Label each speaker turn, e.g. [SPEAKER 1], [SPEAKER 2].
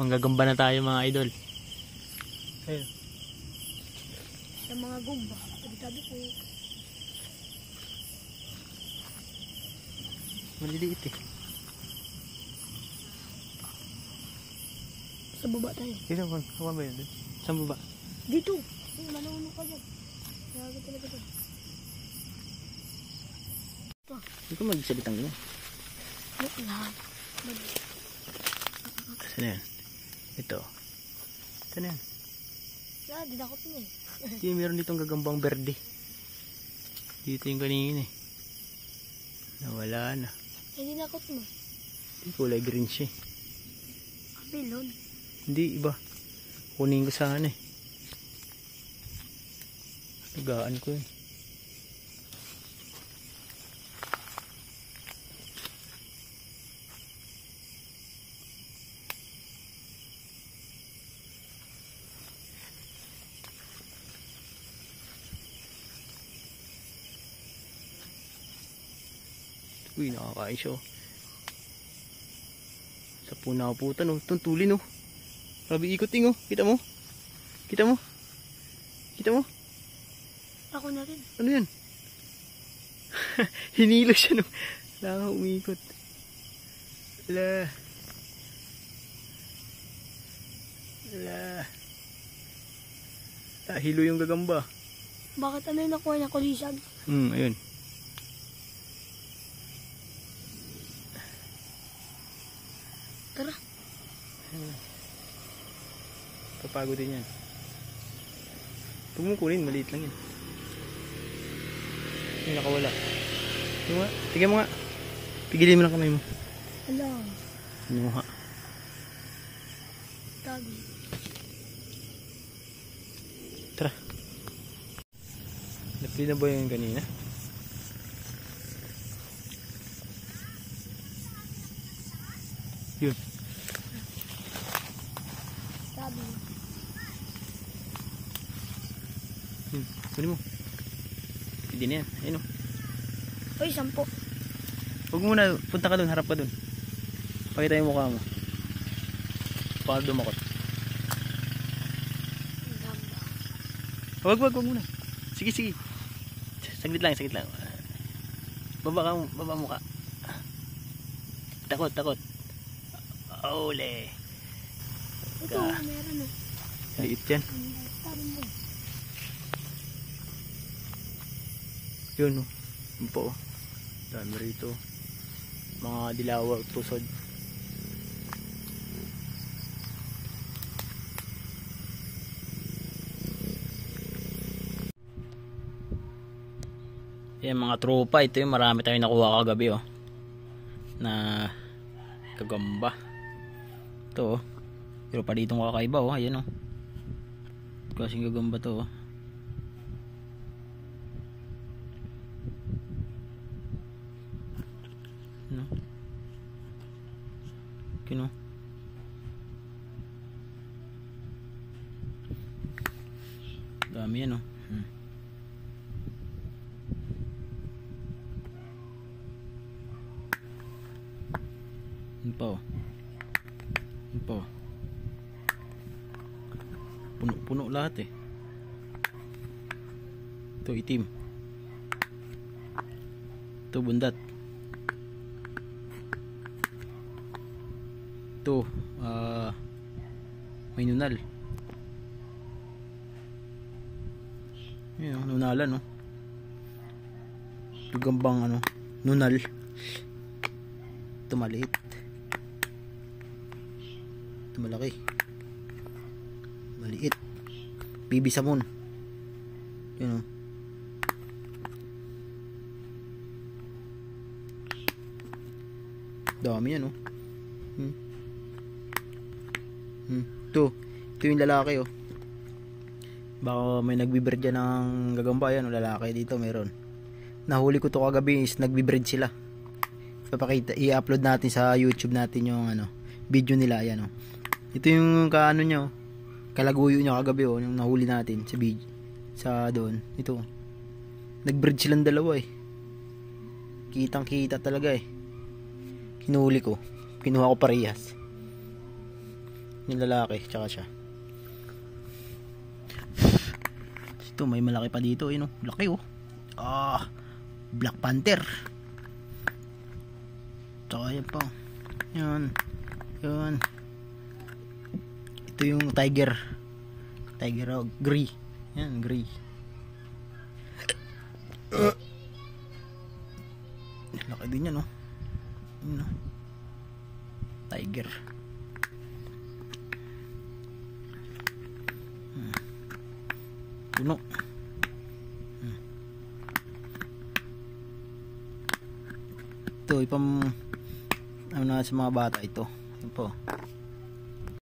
[SPEAKER 1] Manggagamba na tayo mga idol. Ayun.
[SPEAKER 2] Sa mga gumba. Tabi-tabi po.
[SPEAKER 1] Maliliit eh.
[SPEAKER 2] Sa baba tayo.
[SPEAKER 1] Dito, kawan ba yun? Saan baba?
[SPEAKER 2] Dito. Manunok ka dyan. Grabe talaga dyan. Ito.
[SPEAKER 1] Hindi ko magsalitang ganyan.
[SPEAKER 2] Lahat.
[SPEAKER 1] Saan yan? Ito. Saan yan?
[SPEAKER 2] Yeah, dinakot mo eh.
[SPEAKER 1] Hindi, meron ditong gagambang berde. Dito yung kanina eh. Nawala na.
[SPEAKER 2] Eh, dinakot mo.
[SPEAKER 1] Hindi, kulay green siya eh.
[SPEAKER 2] Melon.
[SPEAKER 1] Hindi, iba. Kunin ko sana eh. Tagaan ko eh. Uy, nakakain siya oh. Sa punaputan oh. Itong tulin oh. Grabe ikoting oh. Kita mo? Kita mo? Kita mo?
[SPEAKER 2] Ako na rin.
[SPEAKER 1] Ano yan? Hinilo siya no. Wala nga umikot. Wala. Wala. Hilo yung gagamba.
[SPEAKER 2] Bakit ano yung nakuha niya? Kulisan?
[SPEAKER 1] Ayun.
[SPEAKER 2] Tara.
[SPEAKER 1] Papagod din yan. Huwag mong kunin, maliit lang yan. Yung nakawala. Tingnan mo nga. Tingnan mo nga. Pigilin mo lang kamay mo.
[SPEAKER 2] Hala.
[SPEAKER 1] Ano mo ha?
[SPEAKER 2] Tabi.
[SPEAKER 1] Tara. Napili na ba yung kanina? Yun.
[SPEAKER 2] Tabi.
[SPEAKER 1] Kunin mo. Hindi na yan. Ayun o.
[SPEAKER 2] Uy, 10.
[SPEAKER 1] Huwag muna. Punta ka dun. Harap ka dun. Pakita yung mukha mo. Baka dumakot. Huwag muna. Sige. Saglit lang. Baba mo ka. Takot. Ole.
[SPEAKER 2] Ito, meron eh.
[SPEAKER 1] Liit yan.
[SPEAKER 2] Tabi mo.
[SPEAKER 1] Yun o. Yun po o. Dami rito. Mga dilawa at pusod. Yan mga tropa. Ito yung marami tayong nakuha kagabi o. Na gagamba. Ito o. Pero pa ditong kakaiba o. Ayan o. Kasing gagamba to o. No. Kino. Dami yan oh. Ano pa oh. Ano pa oh. Puno lahat eh. Ito itim. Ito bundat. Ito may nunal. Ayan, nunalan no. Gagambang ano, nunal. Ito maliit. Ito malaki. Maliit. Bibi samon. Yun o. Dami yan o. Ito yung lalaki oh. Baka may nagbibreed dyan ng gagamba. Yan o, lalaki dito meron. Nahuli ko to kagabi is nagbibreed sila. Papakita, i-upload natin sa YouTube natin yung ano, video nila. Yan o. Ito yung kaano nyo, kalaguyo nyo kagabi oh, yung nahuli natin sa video. Sa doon, ito. Nagbreed silang dalawa eh. Kitang kita talaga eh. Kinuli ko. Kinuha ko parehas. Yung lalaki, tsaka siya. Ito, may malaki pa dito, yun oh. Laki oh. Black Panther. Tsaka yan pa. Yan. Yan. Ito yung tiger. Tiger oh, gray. Yan, gray. Laki din yan oh. Yan, oh. Tiger. Puno. Ito ipam ano na sa mga bata ito. Ito po.